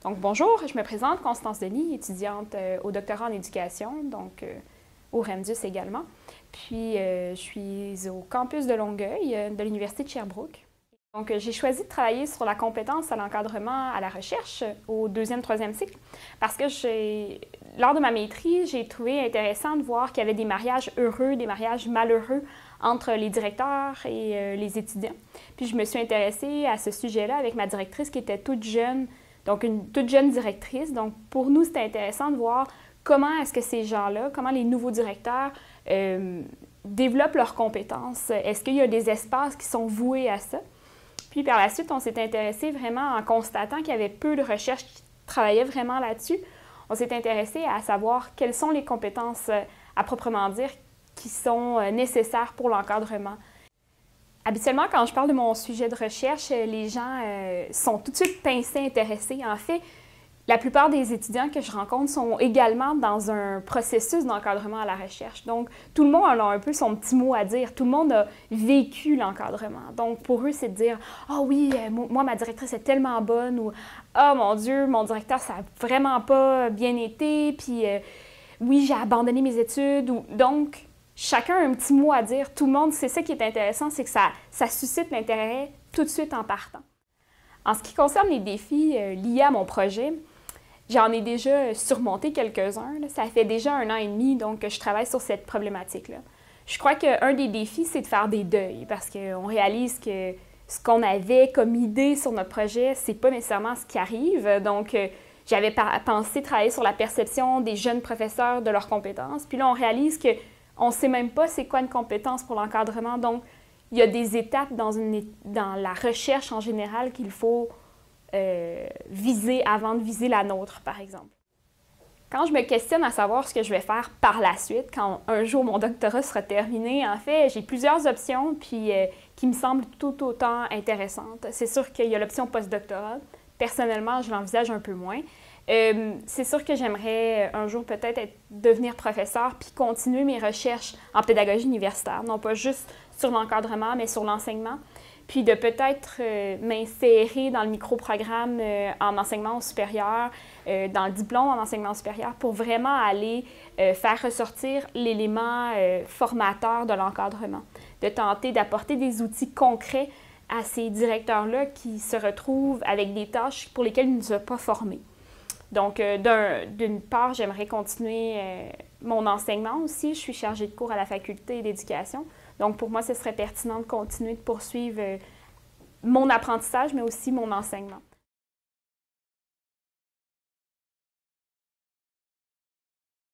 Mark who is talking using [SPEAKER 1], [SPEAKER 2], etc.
[SPEAKER 1] Donc bonjour, je me présente, Constance Denis, étudiante au doctorat en éducation, donc au REMDUS également. Puis je suis au campus de Longueuil, de l'Université de Sherbrooke. Donc j'ai choisi de travailler sur la compétence à l'encadrement à la recherche au deuxième, troisième cycle parce que lors de ma maîtrise, j'ai trouvé intéressant de voir qu'il y avait des mariages heureux, des mariages malheureux entre les directeurs et les étudiants. Puis je me suis intéressée à ce sujet-là avec ma directrice qui était toute jeune, donc une toute jeune directrice. Donc pour nous, c'était intéressant de voir comment est-ce que ces gens-là, comment les nouveaux directeurs développent leurs compétences. Est-ce qu'il y a des espaces qui sont voués à ça? Puis par la suite, on s'est intéressé vraiment en constatant qu'il y avait peu de recherches qui travaillaient vraiment là-dessus. On s'est intéressé à savoir quelles sont les compétences à proprement dire qui sont nécessaires pour l'encadrement. Habituellement, quand je parle de mon sujet de recherche, les gens sont tout de suite pincés, intéressés. En fait, la plupart des étudiants que je rencontre sont également dans un processus d'encadrement à la recherche. Donc, tout le monde a un peu son petit mot à dire. Tout le monde a vécu l'encadrement. Donc, pour eux, c'est de dire « Ah oui, moi, ma directrice est tellement bonne » ou « Ah mon Dieu, mon directeur, ça n'a vraiment pas bien été » puis « Oui, j'ai abandonné mes études » donc, chacun a un petit mot à dire. Tout le monde, c'est ça qui est intéressant, c'est que ça suscite l'intérêt tout de suite en partant. En ce qui concerne les défis liés à mon projet, j'en ai déjà surmonté quelques-uns. Ça fait déjà 1 an et demi donc, que je travaille sur cette problématique-là. Je crois qu'un des défis, c'est de faire des deuils parce qu'on réalise que ce qu'on avait comme idée sur notre projet, c'est pas nécessairement ce qui arrive. Donc, j'avais pensé travailler sur la perception des jeunes professeurs de leurs compétences. Puis là, on réalise qu'on ne sait même pas c'est quoi une compétence pour l'encadrement. Donc, il y a des étapes dans la recherche en général qu'il faut viser avant de viser la nôtre, par exemple. Quand je me questionne à savoir ce que je vais faire par la suite, quand un jour mon doctorat sera terminé, en fait, j'ai plusieurs options puis, qui me semblent tout autant intéressantes. C'est sûr qu'il y a l'option post-doctorat. Personnellement, je l'envisage un peu moins. C'est sûr que j'aimerais un jour peut-être devenir professeur puis continuer mes recherches en pédagogie universitaire, non pas juste sur l'encadrement, mais sur l'enseignement. Puis de peut-être m'insérer dans le micro-programme en enseignement supérieur, dans le diplôme en enseignement supérieur, pour vraiment aller faire ressortir l'élément formateur de l'encadrement, de tenter d'apporter des outils concrets à ces directeurs-là qui se retrouvent avec des tâches pour lesquelles ils ne sont pas formés. Donc, d'une part, j'aimerais continuer mon enseignement aussi. Je suis chargée de cours à la faculté d'éducation. Donc, pour moi, ce serait pertinent de continuer de poursuivre mon apprentissage, mais aussi mon enseignement.